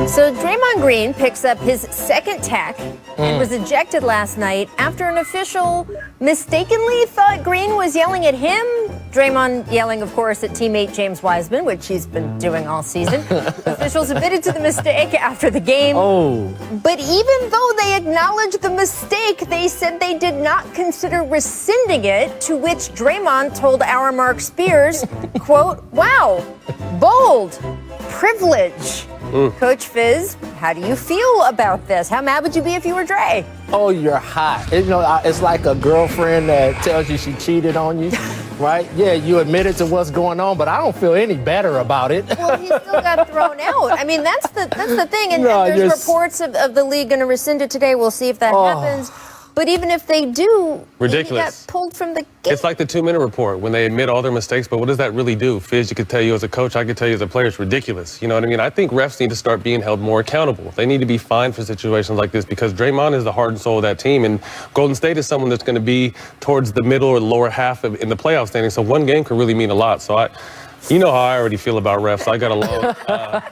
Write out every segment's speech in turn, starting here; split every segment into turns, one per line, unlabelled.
So Draymond Green picks up his second tech and was ejected last night after an official mistakenly thought Green was yelling at him. Draymond yelling, of course, at teammate James Wiseman, which he's been doing all season. Officials admitted to the mistake after the game. But even though they acknowledged the mistake, they said they did not consider rescinding it, to which Draymond told our Mark Spears, quote, "Wow, bold, privilege." Coach Fizz, how do you feel about this? How mad would you be if you were Dre?
Oh, you're hot. It's like a girlfriend that tells you she cheated on you, right? Yeah, you admitted to what's going on, but I don't feel any better about it.
Well, he still got thrown out. I mean, that's the thing. And there's reports of the league going to rescind it today. We'll see if that happens. But even if they do,
ridiculous.
He got pulled from the game.
It's like the 2-minute report when they admit all their mistakes, but what does that really do? Fizz, you could tell you as a coach, I could tell you as a player, it's ridiculous. You know what I mean? I think refs need to start being held more accountable. They need to be fined for situations like this because Draymond is the heart and soul of that team, and Golden State is someone that's going to be towards the middle or lower half in the playoff standing, so one game can really mean a lot. So you know how I already feel about refs. I got a long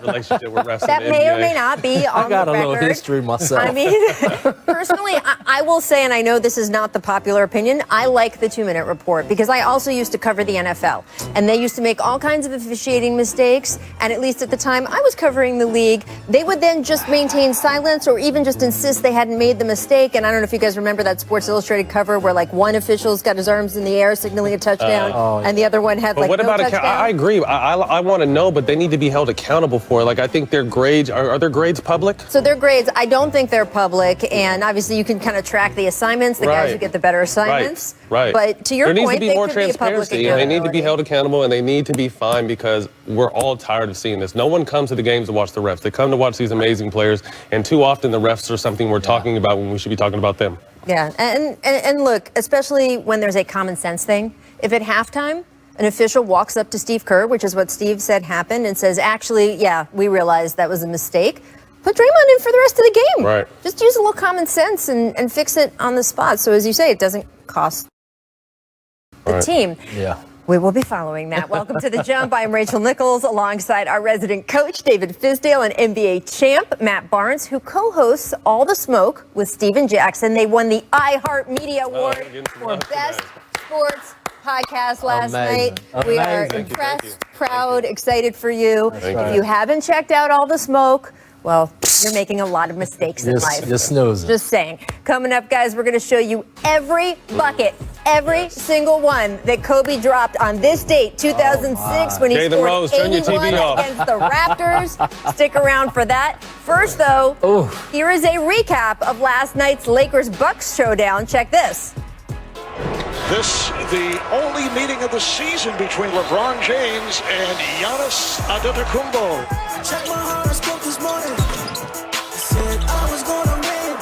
relationship with refs.
That may or may not be on the record.
I got a little history myself.
I mean, personally, I will say, and I know this is not the popular opinion, I like the 2-minute report because I also used to cover the NFL. And they used to make all kinds of officiating mistakes. And at least at the time I was covering the league, they would then just maintain silence or even just insist they hadn't made the mistake. And I don't know if you guys remember that Sports Illustrated cover where like one official's got his arms in the air signaling a touchdown and the other one had
but what
no
about
touchdown.
I agree. I want to know, but they need to be held accountable for it. Like, I think their grades, are their grades public?
So their grades, I don't think they're public. And obviously you can kind of track the assignments, the guys who get the better assignments.
Right.
But to your
there needs
point,
to be
they
more
could be a public
transparency, and they need to be held accountable, and they need to be fined because we're all tired of seeing this. No one comes to the games to watch the refs. They come to watch these amazing players, and too often the refs are something we're talking about when we should be talking about them.
Yeah, and look, especially when there's a common sense thing, if at halftime an official walks up to Steve Kerr, which is what Steve said happened, and says, actually, yeah, we realized that was a mistake, put Draymond in for the rest of the game.
Right.
Just use a little common sense and fix it on the spot. So as you say, it doesn't cost the team.
Yeah.
We will be following that. Welcome to The Jump. I'm Rachel Nichols alongside our resident coach, David Fizdale, and NBA champ, Matt Barnes, who co-hosts All the Smoke with Steven Jackson. They won the iHeartMedia Award for Best Sports Podcast last night. We are impressed, proud, excited for you. If you haven't checked out All the Smoke, well, you're making a lot of mistakes in life.
You're snoozing.
Just saying. Coming up, guys, we're going to show you every bucket, every single one that Kobe dropped on this date, 2006, when he
Jalen
scored
Rose, turn your
81
TV off.
against the Raptors. Stick around for that. First, though, here is a recap of last night's Lakers-Bucks showdown. Check this.
This the only meeting of the season between LeBron James and Giannis Antetokounmpo.
Check my horoscope this morning. Said I was gonna win.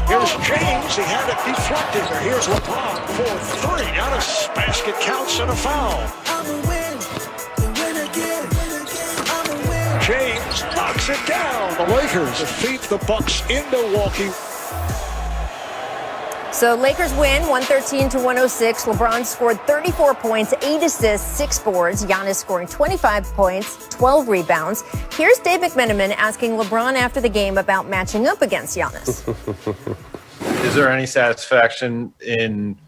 Here's James. He had it deflected. Here's LeBron for 3. Giannis basket counts and a foul.
I'm a win. Win again. I'm a win.
James knocks it down. The Lakers defeat the Bucks in Milwaukee.
So Lakers win 113-106. LeBron scored 34 points, 8 assists, 6 boards. Giannis scoring 25 points, 12 rebounds. Here's Dave McMenamin asking LeBron after the game about matching up against Giannis.
Is there any satisfaction in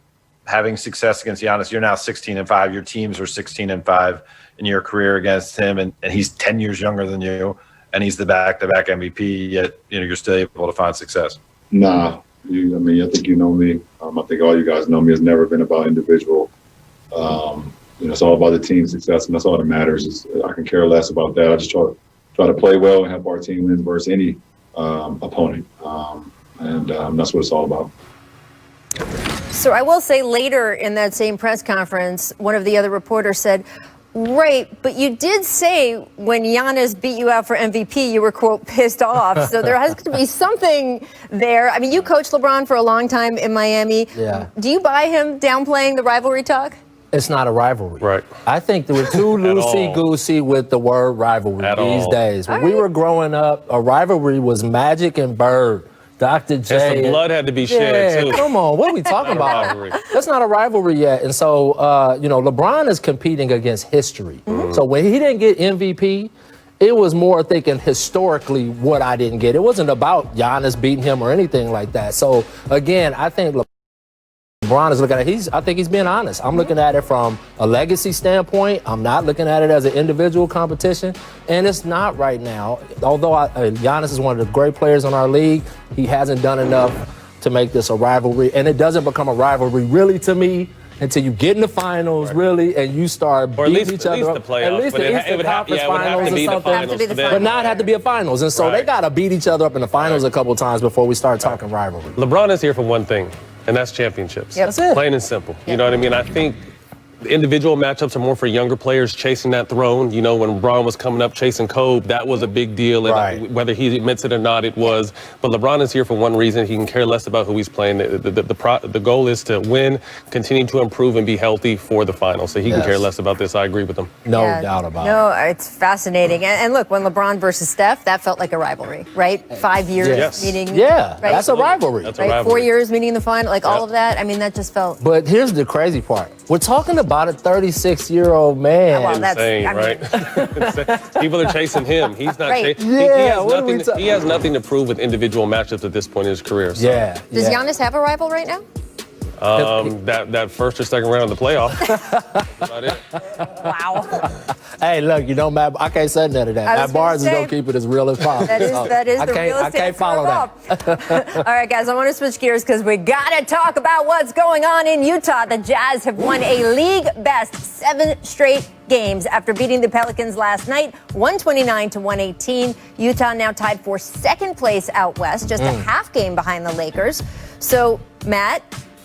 having success against Giannis? You're now 16-5. Your teams are 16-5 in your career against him, and he's 10 years younger than you, and he's the back-to-back MVP. Yet you're still able to find success.
Nah. I think you know me. I think all you guys know me. It's never been about individual. It's all about the team success, and that's all that matters. I can care less about that. I just try to play well and help our team win versus any opponent, and that's what it's all about.
So I will say later in that same press conference, one of the other reporters said, right, but you did say when Giannis beat you out for MVP, you were, quote, pissed off. So there has to be something there. I mean, you coached LeBron for a long time in Miami.
Yeah.
Do you buy him downplaying the rivalry talk?
It's not a rivalry.
Right.
I think there were too loosey-goosey with the word rivalry these days. When we were growing up, a rivalry was Magic and Bird. Dr. J.
And some blood had to be shed, too.
Come on, what are we talking about? That's not a rivalry yet. And so, LeBron is competing against history. So when he didn't get MVP, It was more thinking historically what I didn't get. It wasn't about Giannis beating him or anything like that. So again, I think LeBron is looking at it. I think he's being honest. I'm looking at it from a legacy standpoint. I'm not looking at it as an individual competition, and it's not right now. Although Giannis is one of the great players in our league, he hasn't done enough to make this a rivalry, and it doesn't become a rivalry really to me until you get in the finals, really, and you start beating each other up.
The playoffs,
at least the Eastern Conference finals or something. But not have to be a finals. And so they got to beat each other up in the finals a couple times before we start talking rivalry.
LeBron is here for one thing, and that's championships.
Yep.
That's it.
Plain and simple. You know what I mean? I think the individual matchups are more for younger players chasing that throne. You know, when LeBron was coming up chasing Kobe, that was a big deal. And
Right.
whether he admits it or not, it was. But LeBron is here for one reason. He can care less about who he's playing. The goal is to win, continue to improve, and be healthy for the finals. So he can
Yes.
care less about this. I agree with him.
No
Yeah,
doubt about it.
No, it's fascinating. And look, when LeBron versus Steph, that felt like a rivalry, right? 5 years
Yes.
meeting.
Yeah,
right?
that's a rivalry.
That's a
Right,
rivalry.
4 years meeting in the final, like all of that. I mean, that just felt.
But here's the crazy part. We're talking about a 36-year-old man.
Well, that's-
Insane,
I mean-
right? People are chasing him. He's not.
Right.
He,
Yeah,
has
what are we
nothing, he has nothing to prove with individual matchups at this point in his career. So,
Yeah.
Does
yeah.
Giannis have a rival right now?
that first or second round of the playoff. That's about it.
Wow.
Hey, look, you know, Matt, I can't say none of that.
I was
Matt Barnes is
gonna
going
say,
to keep it as real as possible.
That is
So
the
I can't,
realest
I can't
answer
follow
of
that.
all. All right, guys, I want to switch gears because we got to talk about what's going on in Utah. The Jazz have won a league best 7 straight games after beating the Pelicans last night, 129-118. Utah now tied for second place out west, just a half game behind the Lakers. So, Matt,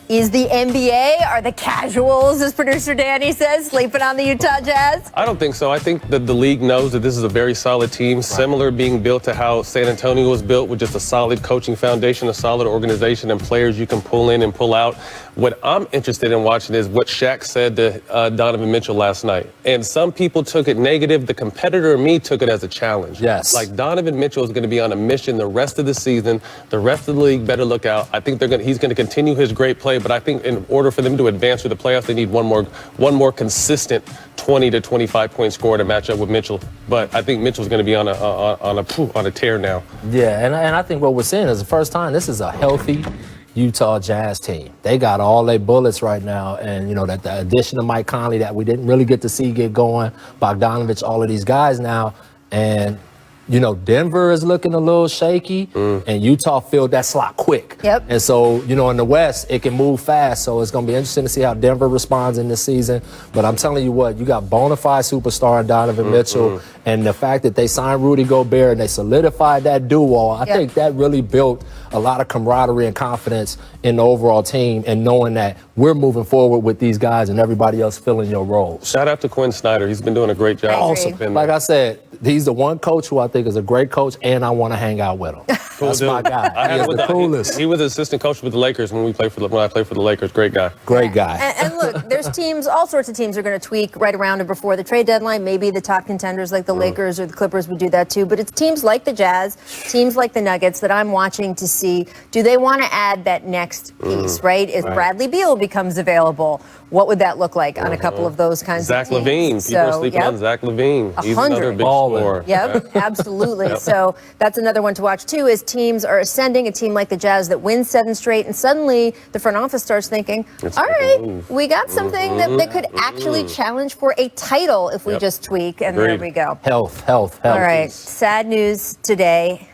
is the NBA, are the casuals, as producer Danny says, sleeping on the Utah Jazz?
I don't think so. I think that the league knows that this is a very solid team, similar being built to how San Antonio was built, with just a solid coaching foundation, a solid organization, and players you can pull in and pull out. What I'm interested in watching is what Shaq said to Donovan Mitchell last night. And some people took it negative. The competitor in me took it as a challenge.
Yes.
Like, Donovan Mitchell is going to be on a mission the rest of the season. The rest of the league better look out. I think he's going to continue his great play, but I think in order for them to advance through the playoffs, they need one more consistent 20 to 25 point score to match up with Mitchell. But I think Mitchell's going to be on a tear now.
Yeah, and I think what we're seeing is the first time this is a healthy Utah Jazz team. They got all their bullets right now, and you know that the addition of Mike Conley that we didn't really get to see get going, Bogdanovich, all of these guys now, and you know Denver is looking a little shaky, and Utah filled that slot quick.
Yep.
And so you know in the West it can move fast, so it's going to be interesting to see how Denver responds in this season. But I'm telling you what, you got bona fide superstar in Donovan Mitchell, and the fact that they signed Rudy Gobert and they solidified that duo, I
Yep.
think that really built a lot of camaraderie and confidence in the overall team, and knowing that we're moving forward with these guys and everybody else filling your roles.
Shout out to Quinn Snyder. He's been doing a great job.
I agree.
Awesome.
Been
Like I said, he's the one coach who I think is a great coach, and I want to hang out with him. That's
dude.
my guy.
I
He
had
is
him with
the coolest.
He was assistant coach with the Lakers when I played for the Lakers. Great guy.
Great guy.
And look, there's teams, all sorts of teams are going to tweak right around and before the trade deadline. Maybe the top contenders like the Lakers or the Clippers would do that too. But it's teams like the Jazz, teams like the Nuggets that I'm watching to see, do they want to add that next piece, right? If Bradley Beal becomes available, what would that look like on a couple of those kinds
Zach
of teams?
LaVine. People are sleeping
yep.
on Zach LaVine. He's
100.
another big
Ballin'.
scorer.
Yep, absolutely. So that's another one to watch too, is teams are ascending, a team like the Jazz that wins 7 straight, and suddenly the front office starts thinking,
It's
all
like a
right,
move.
we got something that could actually challenge for a title if we
Yep.
just tweak, and there
Agreed.
we go.
Health.
All right, sad news today.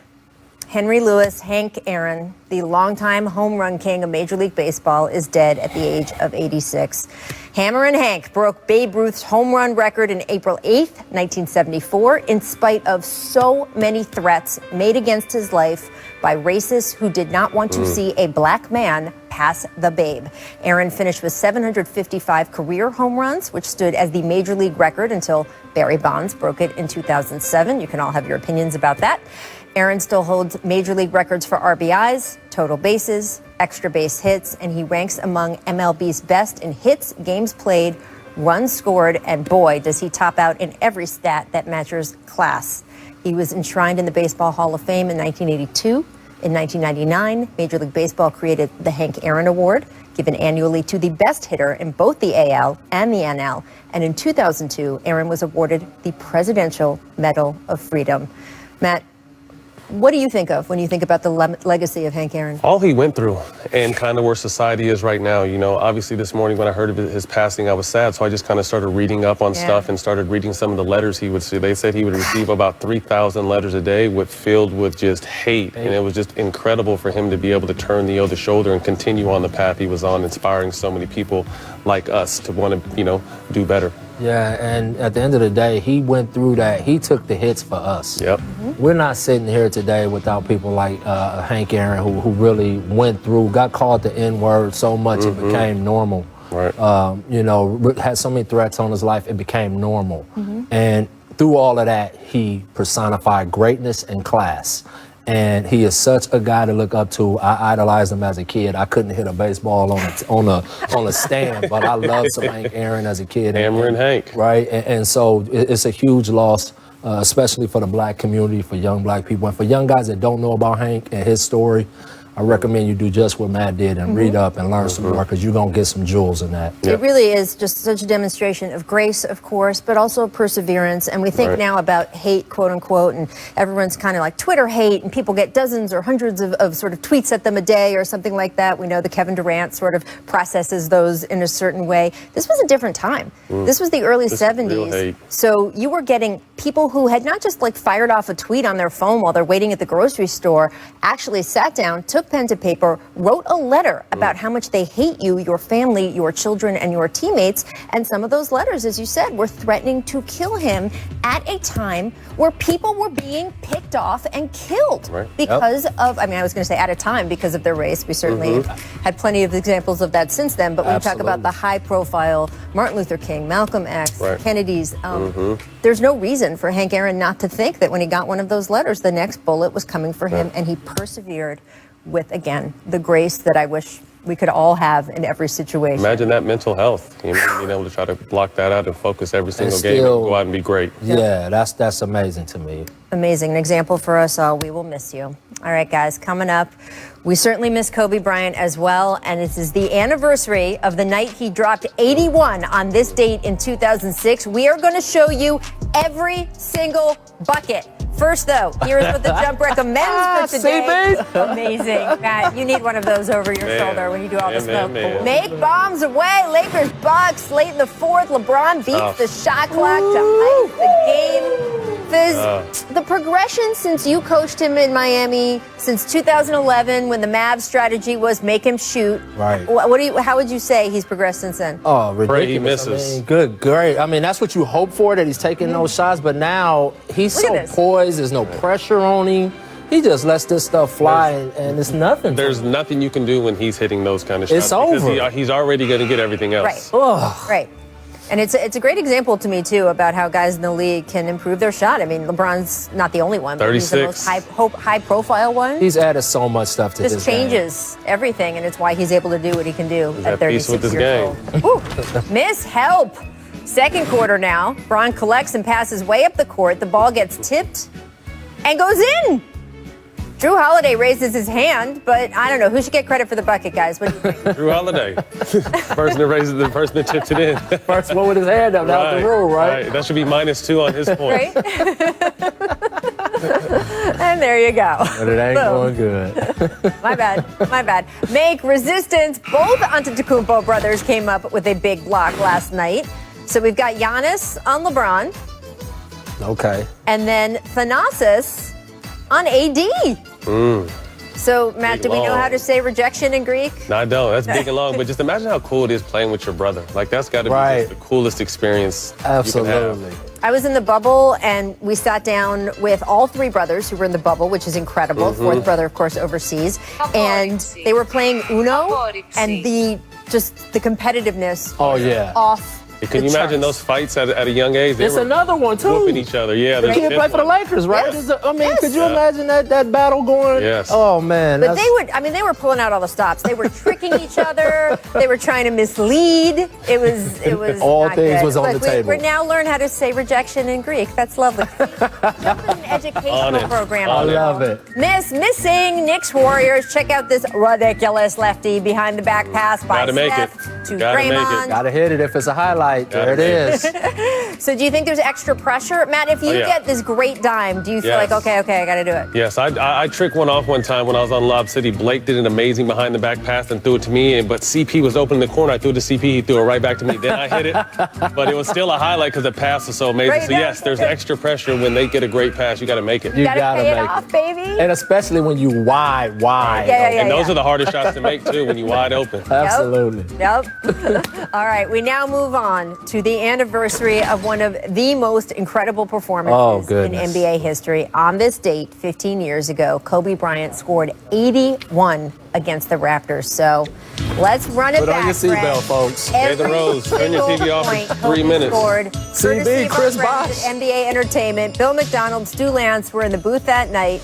Henry Lewis, Hank Aaron, the longtime home run king of Major League Baseball, is dead at the age of 86. Hammerin' Hank broke Babe Ruth's home run record in April 8th, 1974, in spite of so many threats made against his life by racists who did not want to see a black man pass the Babe. Aaron finished with 755 career home runs, which stood as the Major League record until Barry Bonds broke it in 2007. You can all have your opinions about that. Aaron still holds Major League records for RBIs, total bases, extra base hits, and he ranks among MLB's best in hits, games played, runs scored, and boy, does he top out in every stat that measures class. He was enshrined in the Baseball Hall of Fame in 1982, In 1999, Major League Baseball created the Hank Aaron Award, given annually to the best hitter in both the AL and the NL. And in 2002, Aaron was awarded the Presidential Medal of Freedom. Matt, what do you think of when you think about the legacy of Hank Aaron?
All he went through and kind of where society is right now. You know, obviously this morning when I heard of his passing, I was sad. So I just kind of started reading up on stuff and started reading some of the letters he would see. They said he would receive about 3,000 letters a day filled with just hate. And it was just incredible for him to be able to turn the other shoulder and continue on the path he was on, inspiring so many people like us to want to, do better.
Yeah, and at the end of the day, he went through that. He took the hits for us.
Yep.
We're not sitting here today without people like Hank Aaron, who really went through, got called the N-word so much it became normal.
Right.
Had so many threats on his life, it became normal. And through all of that, he personified greatness and class. And he is such a guy to look up to. I idolized him as a kid. I couldn't hit a baseball on a stand, but I loved some Hank Aaron as a kid.
Hammer and Hank.
Right, and so it's a huge loss, especially for the black community, for young black people, and for young guys that don't know about Hank and his story. I recommend you do just what Matt did and read up and learn some more, because you're going to get some jewels in that.
It really is just such a demonstration of grace, of course, but also perseverance. And we think now about hate, quote unquote, and everyone's kind of like Twitter hate, and people get dozens or hundreds of sort of tweets at them a day or something like that. We know that Kevin Durant sort of processes those in a certain way. This was a different time. This was the early 70s. So you were getting people who had not just like fired off a tweet on their phone while they're waiting at the grocery store, actually sat down, took pen to paper, wrote a letter about how much they hate you, your family, your children, and your teammates. And some of those letters, as you said, were threatening to kill him at a time where people were being picked off and killed because of, I was going to say at a time because of their race. We certainly had plenty of examples of that since then. But when we talk about the high profile Martin Luther King, Malcolm X, Kennedy's, there's no reason for Hank Aaron not to think that when he got one of those letters, the next bullet was coming for him, and he persevered with, again, the grace that I wish we could all have in every situation.
Imagine that mental health, being able to try to block that out and focus every single game and go out and be great.
Yeah, that's amazing to me.
Amazing. An example for us all. We will miss you. All right, guys, coming up, we certainly miss Kobe Bryant as well, and this is the anniversary of the night he dropped 81 on this date in 2006. We are going to show you every single bucket. First, though, here's what the Jump recommends for today. Amazing. Matt, you need one of those over your shoulder when you do all the smoke. Make bombs away. Lakers Bucks late in the fourth. LeBron beats the shot clock to ice the game. Fizz, the progression since you coached him in Miami, since 2011, when the Mavs strategy was make him shoot.
Right.
How would you say he's progressed since then?
Oh, ridiculous.
Pray he misses.
Great. That's what you hope for, that he's taking those shots. But now he's so poised. There's no pressure on him. He just lets this stuff fly, and it's nothing.
There's nothing you can do when he's hitting those kind of shots.
It's over.
He's already going to get everything else.
Right. And it's a great example to me, too, about how guys in the league can improve their shot. LeBron's not the only one, but he's the most high-profile one.
He's added so much stuff to
this game. Just changes everything, and it's why he's able to do what he can do at 36 years old. Miss help. Second quarter now. Bron collects and passes way up the court. The ball gets tipped and goes in. Drew Holiday raises his hand, but I don't know. Who should get credit for the bucket, guys? What do you think?
Drew Holiday. The person that chips it in.
First one with his hand up. That was the rule, right?
That should be -2 on his point.
Right? And there you go.
But it ain't going good.
My bad. Make resistance. Both Antetokounmpo brothers came up with a big block last night. So we've got Giannis on LeBron.
Okay.
And then Thanasis on AD. So, Matt, do we know how to say rejection in Greek?
No, I don't. That's big and long. But just imagine how cool it is playing with your brother. Like, that's got to be just the coolest experience
Absolutely.
you can have.
I was in the bubble, and we sat down with all three brothers who were in the bubble, which is incredible. Fourth brother, of course, overseas. And they were playing Uno, and the competitiveness off
Can you imagine those fights at a young age? They
It's
were
another one too.
whooping each other. Yeah,
The
there's
kid
fifth
played for the
one.
Lakers, right?
Yes.
I mean,
Yes.
could you imagine that battle going?
Yes.
Oh man.
But they were pulling out all the stops. They were tricking each other. They were trying to mislead. It was
All
not
things
good.
was on
Look,
the table.
We now learn how to say rejection in Greek. That's lovely. Jump in an educational program.
I love it.
Missing Knicks Warriors. Check out this ridiculous lefty behind the back pass by
Gotta make
Steph
it.
to
Gotta make it.
Draymond.
Gotta hit it if it's a highlight.
Gotta
There it
make
is.
So do you think there's extra pressure, Matt? If you
yeah.
get this great dime, do you feel
Yes.
like okay, I got to do it?
Yes, I tricked one off one time when I was on Lob City. Blake did an amazing behind the back pass and threw it to me, but CP was open in the corner. I threw it to CP, he threw it right back to me. Then I hit it, but it was still a highlight because the pass was so amazing.
Right
So
there.
yes, there's extra pressure when they get a great pass. You got to make it.
You
Gotta
gotta
pay it
make
off, baby.
And especially when you wide.
Yeah.
And those are the hardest shots to make too when you're wide open.
Absolutely.
Yep. All right, we now move on to the anniversary of one of the most incredible performances in
goodness.
NBA history. On this date, 15 years ago, Kobe Bryant scored 81 against the Raptors. So let's run it
Put
back,
on your seatbelt,
Fred.
folks.
Hey, the Rose, turn your
single
TV off for
point
3
Kobe
minutes.
Scored, courtesy of our
Chris
friends
Bosh.
at NBA Entertainment. Bill McDonald, Stu Lance were in the booth that night.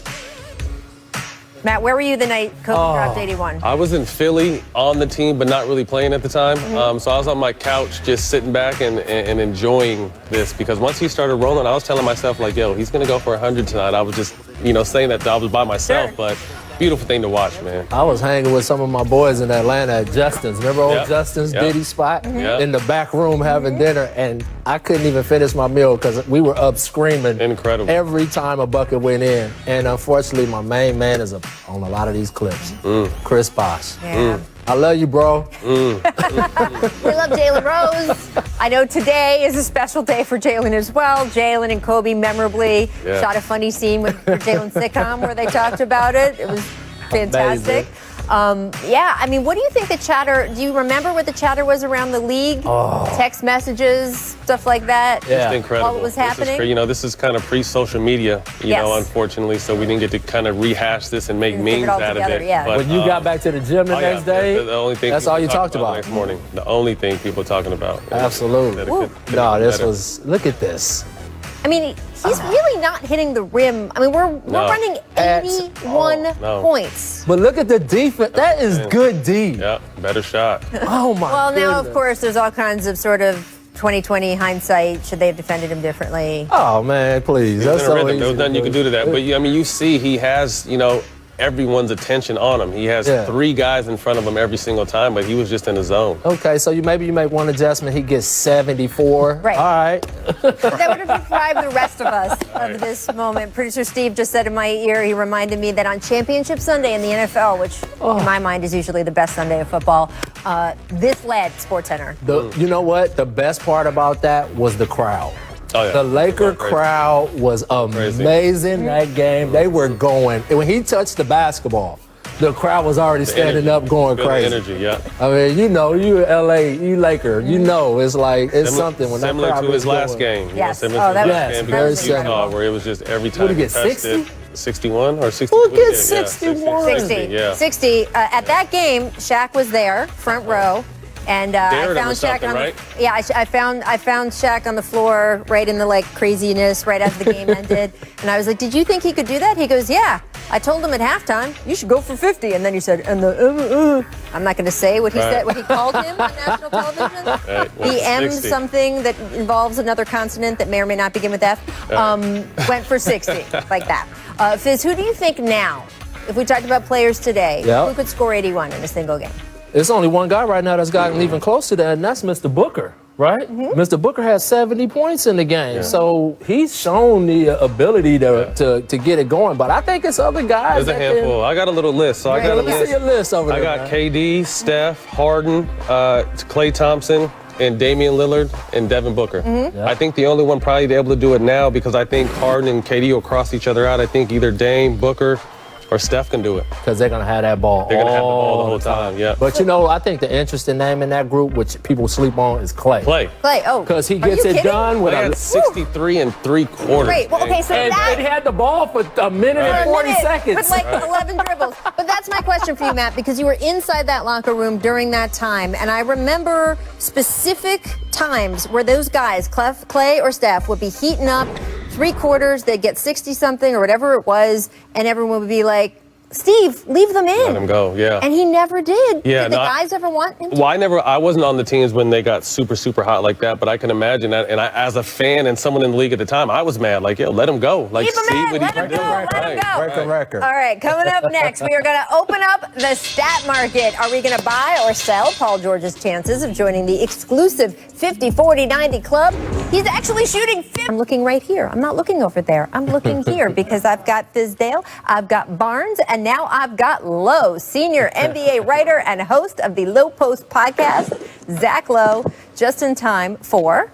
Matt, where were you the night Kobe dropped 81?
I was in Philly on the team, but not really playing at the time. So I was on my couch just sitting back and enjoying this because once he started rolling, I was telling myself, like, yo, he's going to go for 100 tonight. I was just, saying that I was by myself,
Sure.
but beautiful thing to watch, man.
I was hanging with some of my boys in Atlanta at Justin's. Remember old
Yep.
Justin's
Yep.
Diddy spot?
Yep.
In the back room having dinner, and I couldn't even finish my meal because we were up screaming.
Incredible.
Every time a bucket went in. And unfortunately, my main man is on a lot of these clips. Chris Bosh.
Yeah.
I love you, bro.
We love Jalen Rose. I know today is a special day for Jalen as well. Jalen and Kobe memorably
Yeah.
shot a funny scene with Jalen's sitcom where they talked about it. It was fantastic. I mean, what do you think the chatter, do you remember what the chatter was around the league? Text messages, stuff like that?
Yeah.
It's incredible.
While it was
This is
happening?
this is kind of pre-social media,
Yes.
unfortunately, so we didn't get to kind of rehash this and make
Didn't keep it
memes
all
out of
together,
it.
yeah.
But,
When you got back to the gym the
oh, yeah,
next day,
the only thing
that's
people
all you
talked
talked about.
next morning. The only thing people talking about.
Absolutely.
That it could
No,
be
this
better.
was, look at this.
I mean, he's really not hitting the rim. I mean, we're
No.
running
At
81
no.
points.
But look at the defense. That is good D.
Yeah, better shot.
Oh, my
Well, now, of
goodness.
course, there's all kinds of sort of 2020 hindsight. Should they have defended him differently?
Oh, man, please.
He's
That's
in a
so
rhythm.
easy
There was nothing you could do to that. But you see, he has, everyone's attention on him. He has
Yeah.
3 guys in front of him every single time, but he was just in a zone.
Okay, so maybe you make one adjustment. He gets 74.
Right.
All right.
That would have deprived the rest of us of this moment. Producer Steve just said in my ear, he reminded me that on Championship Sunday in the NFL, which in my mind is usually the best Sunday of football, this led SportsCenter.
You know what? The best part about that was the crowd.
Oh, yeah.
The Laker
Crazy.
crowd was amazing that game. They were going. And when he touched the basketball, the crowd was already standing
energy.
up going
Feel the
crazy.
energy, yeah.
I mean, you LA, you Laker, it's like, it's something when that
Similar
crowd
to his
gets
last
going.
game.
Yes.
Similar
Oh,
to
that
his
was-
last
Yes,
game
very
against Utah,
similar.
where it was just every
What'd
time
he
he
get,
touched
60?
it. 61 or 60?
Who gets
61?
61?
Yeah.
60. At that game, Shaq was there, front row. And I
Dared him
found
or
Shaq
something,
on the,
right?
yeah, I found Shaq on the floor right in the craziness right after the game ended, and I was like, "Did you think he could do that?" He goes, "Yeah." I told him at halftime, "You should go for 50," and then he said, "And the I'm not going to say what he
Right.
said, what he called him on national television.
Right,
The M
60.
something that involves another consonant that may or may not begin with F. Went for 60 like that. Fizz, who do you think now? If we talked about players today,
Yeah.
who could score 81 in a single game?
There's only one guy right now that's gotten even close to that, and that's Mr. Booker, right? Mr. Booker has 70 points in the game, so he's shown the ability to get it going. But I think it's other guys.
There's a handful. I got a little list. So I got a
Let me see
list.
your list over
I
there.
got
man.
KD, Steph, Harden, Klay Thompson, and Damian Lillard and Devin Booker. I think the only one probably to be able to do it now because I think Harden and KD will cross each other out. I think either Dame, Booker, Or Steph can do it.
because they're going to have that ball
They're going to have the
all
ball the whole time. Yeah.
But, I think the interesting name in that group, which people sleep on, is Clay.
Clay.
Clay, oh.
Because he
Are
gets
you
it
kidding?
done with
Clay had
a
63 and 3/4.
Great. Well, okay, so
and
that.
it had the ball for a minute
For a
and 40
minute,
seconds.
With like 11 dribbles. But that's my question for you, Matt, because you were inside that locker room during that time, and I remember specific times where those guys, Clay or Steph, would be heating up 3/4, they'd get 60-something or whatever it was, and everyone would be like, Steve, leave them in.
Let him go, yeah.
And he never did.
Yeah,
Did the
no,
guys ever want him to?
Well, I wasn't on the teams when they got super, super hot like that, but I can imagine that. And as a fan and someone in the league at the time, I was mad. Like, yo, let him go. Like,
Leave him
see
in,
what he
let
can
him
do.
go, let him go.
Break a record.
All right, coming up next, we are going to open up the stat market. Are we going to buy or sell Paul George's chances of joining the exclusive 50-40-90 club? He's actually shooting 50. I'm looking right here. I'm not looking over there. I'm looking here because I've got Fizdale, I've got Barnes, and now I've got Lowe, senior NBA writer and host of the Low Post podcast, Zach Lowe, just in time for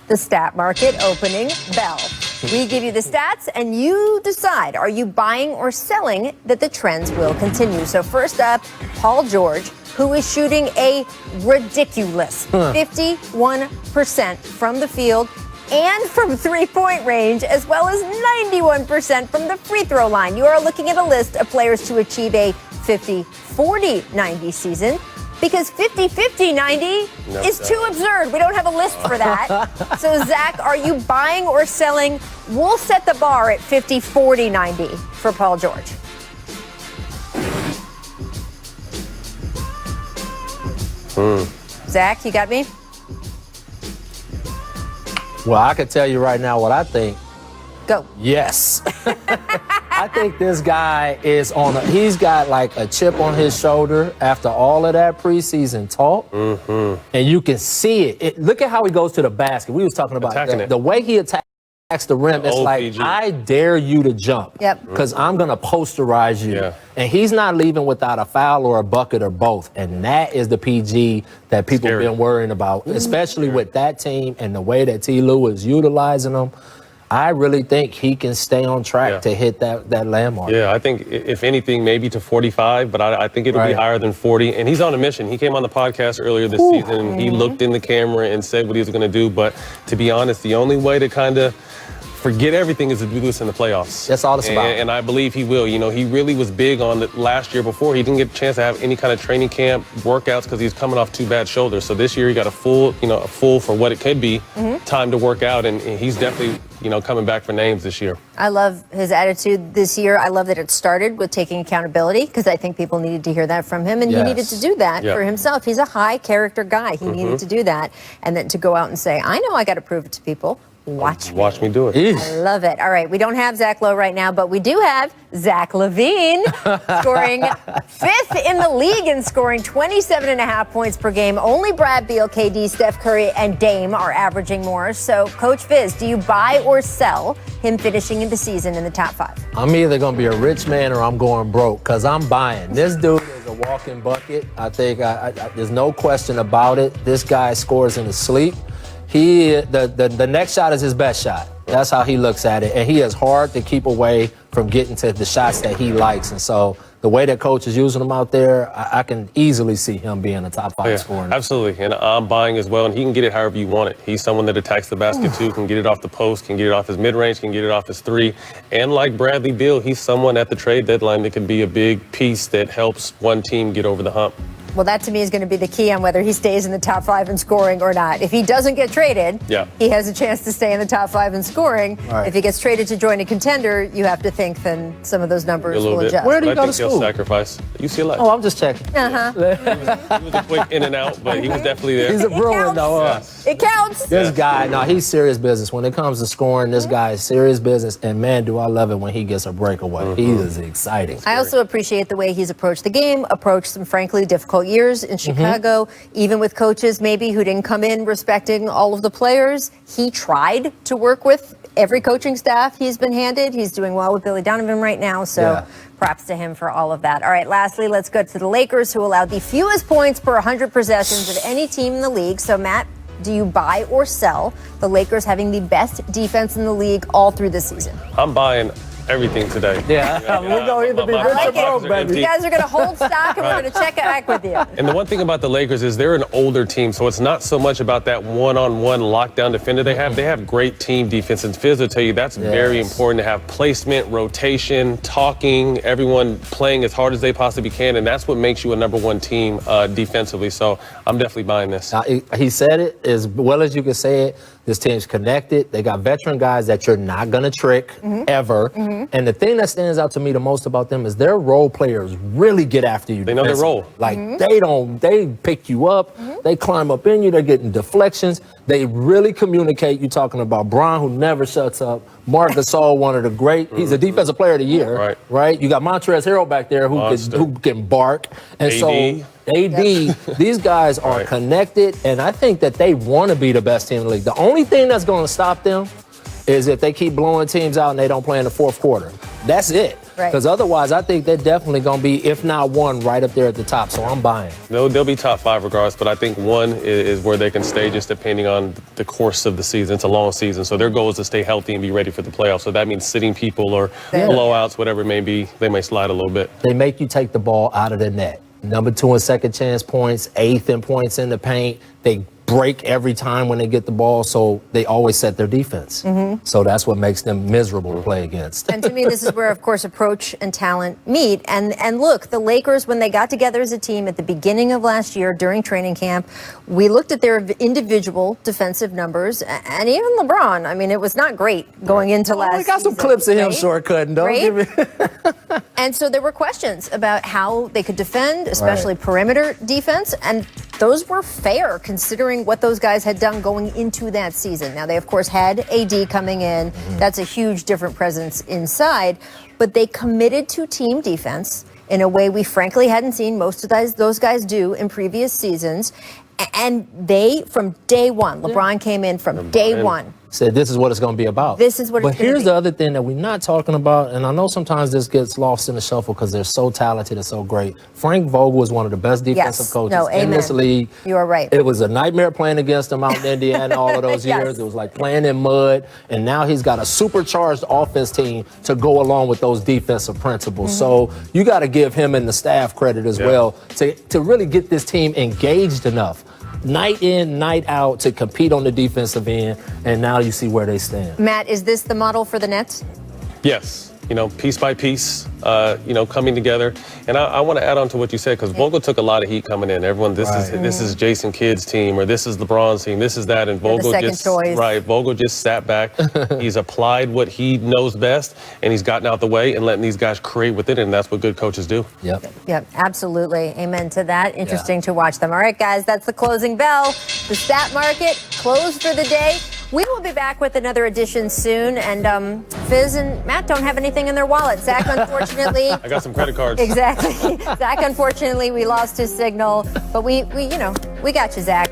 the stat market opening bell. We give you the stats and you decide, are you buying or selling that the trends will continue? So first up, Paul George, who is shooting a ridiculous 51% from the field and from three-point range, as well as 91% from the free throw line. You are looking at a list of players to achieve a 50-40-90 season, because 50-50-90 is too absurd. We don't have a list for that. So, Zach, are you buying or selling? We'll set the bar at 50-40-90 for Paul George. Zach, you got me?
Well, I can tell you right now what I think.
Go.
Yes. I think this guy is he's got like a chip on his shoulder after all of that preseason talk. Mm-hmm. And you can see it. Look at how he goes to the basket. We was talking about the way he attacks the rim. It's like, I dare you to jump.
Yep.
Because I'm going to posterize you.
Yeah.
And he's not leaving without a foul or a bucket or both. And that is the PG that people have been worrying about, especially with that team and the way that T. Lue is utilizing them. I really think he can stay on track to hit that landmark.
Yeah, I think if anything, maybe to 45, but I think it'll be higher than 40. And he's on a mission. He came on the podcast earlier this season. He looked in the camera and said what he was going to do. But to be honest, the only way to kind of forget everything is to do this in the playoffs.
That's all it's about.
And I believe he will. You know, he really was big on it last year before. He didn't get a chance to have any kind of training camp workouts because he's coming off 2 bad shoulders. So this year he got a full for what it could be, time to work out. And he's definitely, coming back for names this year.
I love his attitude this year. I love that it started with taking accountability, because I think people needed to hear that from him, and he needed to do that for himself. He's a high character guy. He needed to do that. And then to go out and say, I know I got to prove it to people. Watch
me do it.
I love it. All right, we don't have Zach Lowe right now, but we do have Zach LaVine scoring 5th in the league in scoring 27.5 points per game. Only Brad Beal, KD, Steph Curry, and Dame are averaging more. So, Coach Fizz, do you buy or sell him finishing the season in the top 5?
I'm either going to be a rich man or I'm going broke, because I'm buying. This dude is a walking bucket. I think there's no question about it. This guy scores in his sleep. The next shot is his best shot. That's how he looks at it. And he is hard to keep away from getting to the shots that he likes. And so the way that coach is using him out there, I can easily see him being a top 5 scorer.
Absolutely. And I'm buying as well. And he can get it however you want it. He's someone that attacks the basket too, can get it off the post, can get it off his mid-range, can get it off his 3. And like Bradley Beal, he's someone at the trade deadline that can be a big piece that helps one team get over the hump.
Well, that to me is going to be the key on whether he stays in the top 5 in scoring or not. If he doesn't get traded, he has a chance to stay in the top 5 in scoring.
Right.
If he gets traded to join a contender, you have to think then some of those numbers will adjust.
Where do you
I
go to
think he'll
school?
sacrifice UCLA.
Oh, I'm just checking.
He was a quick in and out, but he was definitely there.
He's a Bruin, though.
It counts.
This guy, he's serious business. When it comes to scoring, this guy is serious business. And, man, do I love it when he gets a breakaway. He is exciting.
I also appreciate the way he's approached the game, approached some, frankly, difficult years in Chicago. Even with coaches maybe who didn't come in respecting all of the players, he tried to work with every coaching staff he's been handed. He's doing well with Billy Donovan right now, so props to him for all of that. All right, lastly, let's go to the Lakers, who allowed the fewest points per 100 possessions of any team in the league. So, Matt, do you buy or sell the Lakers having the best defense in the league all through this season?
I'm buying. everything today.
Yeah, we're gonna either be
My
rich or
pockets
broke,
are
baby.
empty.
You guys are going to hold stock, and we're going to check back with you.
And the one thing about the Lakers is they're an older team, so it's not so much about that one-on-one lockdown defender they have. They have great team defense, and Fizz will tell you that's very important to have placement, rotation, talking, everyone playing as hard as they possibly can, and that's what makes you a number one team defensively. So I'm definitely buying this.
Now, he said it as well as you can say it. This team's connected. They got veteran guys that you're not going to trick ever. And the thing that stands out to me the most about them is their role players really get after you.
They know their role.
Like they pick you up. They climb up in you. They're getting deflections. They really communicate. You're talking about Bron, who never shuts up. Marc Gasol, one of the great. He's a defensive player of the year. Right. You got Montrezl Harrell back there who can bark. And
AD.
so AD, these guys are connected, and I think that they want to be the best team in the league. The only thing that's going to stop them is if they keep blowing teams out and they don't play in the fourth quarter. That's it. Because otherwise, I think they're definitely going to be, if not one, right up there at the top. So I'm buying.
They'll be top five regardless, but I think one is where they can stay just depending on the course of the season. It's a long season, so their goal is to stay healthy and be ready for the playoffs. So that means sitting people or blowouts, whatever it may be, they may slide a little bit.
They make you take the ball out of the net. Number 2 in second chance points, 8th in points in the paint. They break every time when they get the ball, so they always set their defense. So that's what makes them miserable to play against.
And to me, this is where, of course, approach and talent meet. And look, the Lakers, when they got together as a team at the beginning of last year during training camp, we looked at their individual defensive numbers, and even LeBron. I mean, it was not great going into last season.
We got some clips of him shortcutting, don't give me.
And so there were questions about how they could defend, especially perimeter defense, and those were fair considering what those guys had done going into that season. Now, they, of course, had AD coming in. That's a huge different presence inside. But they committed to team defense in a way we frankly hadn't seen most of those guys do in previous seasons. And they, from day one, LeBron came in from day one.
Said this is what it's going to be about.
This is what it's
But
going to
here's
be.
the other thing that we're not talking about, and I know sometimes this gets lost in the shuffle because they're so talented and so great. Frank Vogel is one of the best defensive coaches in this league.
You are right.
It was a nightmare playing against him out in Indiana all of those years. It was like playing in mud, and now he's got a supercharged offense team to go along with those defensive principles. So you got to give him and the staff credit as well to really get this team engaged enough. Night in, night out to compete on the defensive end, and now you see where they stand.
Matt, is this the model for the Nets?
Yes. Piece by piece, coming together. And I want to add on to what you said, because Vogel took a lot of heat coming in. Everyone, this is Jason Kidd's team, or this is LeBron's team, this is that. And Vogel Vogel just sat back. He's applied what he knows best, and he's gotten out the way and letting these guys create with it, and that's what good coaches do.
Yep, absolutely. Amen to that. Interesting to watch them. All right, guys, that's the closing bell. The stat market closed for the day. We will be back with another edition soon, and Fizz and Matt don't have anything in their wallet. Zach, unfortunately,
I got some credit cards.
Exactly. Zach, unfortunately, we lost his signal, but we got you, Zach.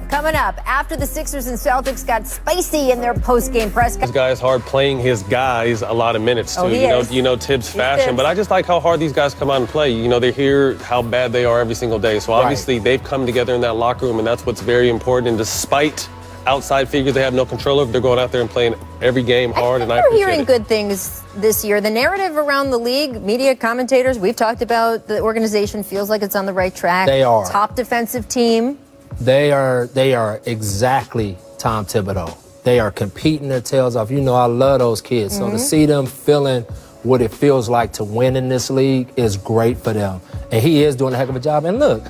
Coming up, after the Sixers and Celtics got spicy in their post-game press
This guy is hard playing his guys a lot of minutes too. You know Tibbs fashion, but I just like how hard these guys come out and play. They hear how bad they are every single day. So obviously they've come together in that locker room, and that's what's very important. And despite outside figures they have no control over, they're going out there and playing every game hard, and I appreciate it.
We're hearing good things this year. The narrative around the league, media commentators, we've talked about the organization feels like it's on the right track.
They are.
Top defensive team.
They are exactly Tom Thibodeau. They are competing their tails off. I love those kids. So to see them feeling what it feels like to win in this league is great for them. And he is doing a heck of a job. And look,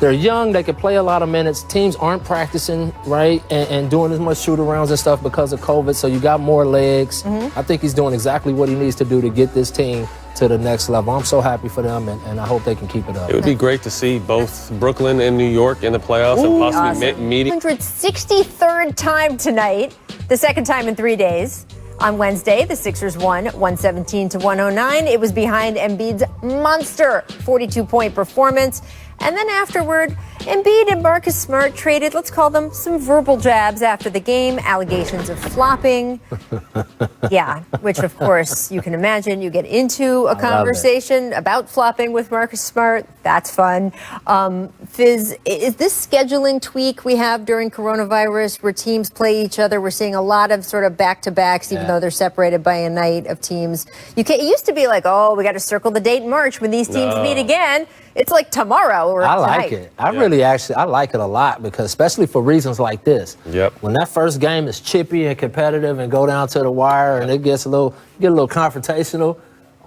they're young, they can play a lot of minutes. Teams aren't practicing, right, and doing as much shoot-arounds and stuff because of COVID, so you got more legs. I think he's doing exactly what he needs to do to get this team to the next level. I'm so happy for them, and I hope they can keep it up.
It would be great to see both Brooklyn and New York in the playoffs and possibly meeting.
163rd time tonight, the second time in 3 days. On Wednesday, the Sixers won 117-109. It was behind Embiid's monster 42-point performance. And then afterward, Embiid and Marcus Smart traded, let's call them, some verbal jabs after the game, allegations of flopping. Yeah, which of course you can imagine you get into a conversation about flopping with Marcus Smart. That's fun. Fizz, is this scheduling tweak we have during coronavirus where teams play each other? We're seeing a lot of sort of back-to-backs, even though they're separated by a night of teams. It used to be like, oh, we got to circle the date in March when these teams meet again. It's like tomorrow or
I
tonight.
like it. I like it a lot because especially for reasons like this.
Yep.
When that first game is chippy and competitive and go down to the wire and it gets a little confrontational,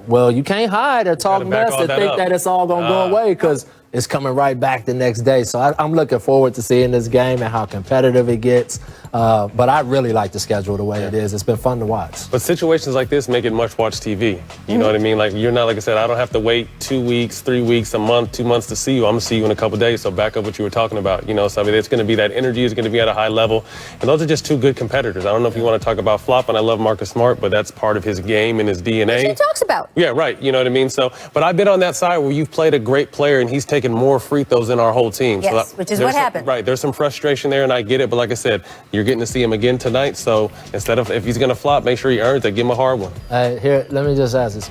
well, you can't hide or talk
back
mess
all
and
that
think
up.
that it's all going to go away because it's coming right back the next day. So I'm looking forward to seeing this game and how competitive it gets. But I really like the schedule the way it is. It's been fun to watch.
But situations like this make it must-watch TV. You know what I mean? Like, you're not, like I said, I don't have to wait 2 weeks, 3 weeks, a month, 2 months to see you. I'm going to see you in a couple of days. So back up what you were talking about. So I mean, it's going to be that energy is going to be at a high level. And those are just two good competitors. I don't know if you want to talk about flop, and I love Marcus Smart, but that's part of his game and his DNA.
He talks about.
Yeah, right. You know what I mean? So, but I've been on that side where you've played a great player and he's taken more free throws than our whole team.
Yes,
so
which is what happened.
Right. There's some frustration there, and I get it. But like I said, you're getting to see him again tonight. So instead of, if he's going to flop, make sure he earns it. Give him a hard one.
Here, let me just ask this.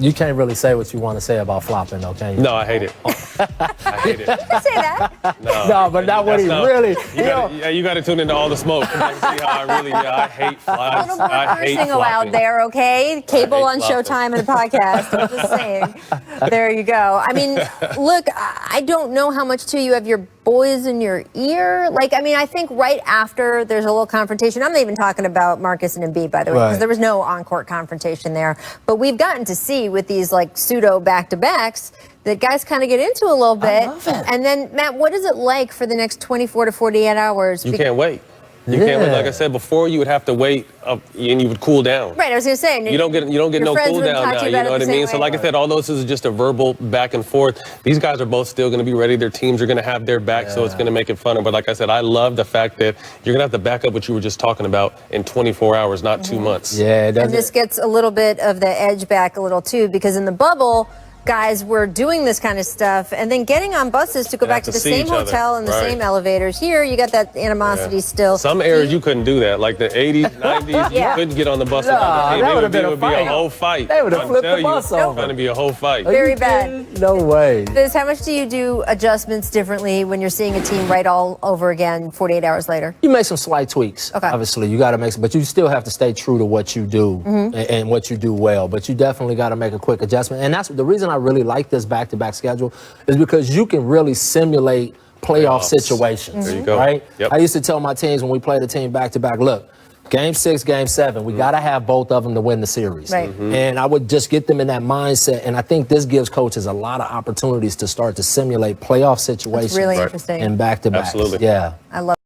You can't really say what you want to say about flopping, though, can you?
No, I hate it. I hate it.
You can say that.
No, but not what he really.
You got to tune into all the smoke. You can see how I hate
A
flopping.
little more
I hate
cursing allowed
flopping.
there, okay? Cable on
flopping.
Showtime and the podcast. I'm just saying. There you go. I mean, look, I don't know how much too you have your boys in your ear. Like, I mean, I think right after there's a little confrontation. I'm not even talking about Marcus and Embiid, by the way, because
Right.
there was no on-court confrontation there. But we've gotten to see with these like pseudo back-to-backs that guys kind of get into a little bit.
love it.
And then, Matt, what is it like for the next 24 to 48 hours?
You can't wait. You can't wait.
Yeah.
Like I said before, you would have to wait up, and you would cool down.
Right, I was going to say.
You don't get
your
no
friends
cool
wouldn't
down
talk
now.
to
You
about
know
it
what I
the
mean?
same
So like
way.
I said, all those is just a verbal back and forth. These guys are both still going to be ready. Their teams are going to have their back, so it's going to make it funner. But like I said, I love the fact that you're going to have to back up what you were just talking about in 24 hours, not 2 months.
Yeah, it
And
doesn't.
this gets a little bit of the edge back a little too, because in the bubble, guys were doing this kind of stuff and then getting on buses to go
They have
back to
to
the
see
same
each other.
hotel and the
Right.
same elevators. Here, you got that animosity still.
Some eras you couldn't do that, like the 80s, 90s.
Yeah.
You couldn't get on the bus.
Nah,
without
that
it
would've been a
would be a
fight.
whole fight.
They would've
I'm
flipped the
telling you,
bus over.
It's going to be a whole fight.
Very bad.
No way.
Fizz, how much do you do adjustments differently when you're seeing a team right all over again 48 hours later?
You make some slight tweaks.
Okay.
Obviously, you got to make some, but you still have to stay true to what you do and what you do well. But you definitely got to make a quick adjustment. And that's the reason I really like this back-to-back schedule is because you can really simulate playoff
Playoffs.
situations.
There you go.
Right?
Yep.
I used to tell my teams when we played a team back-to-back, look, Game 6, Game 7, we got to have both of them to win the series.
Right.
And I would just get them in that mindset. And I think this gives coaches a lot of opportunities to start to simulate playoff situations
really interesting.
and back-to-backs.
Absolutely.
Yeah.
I love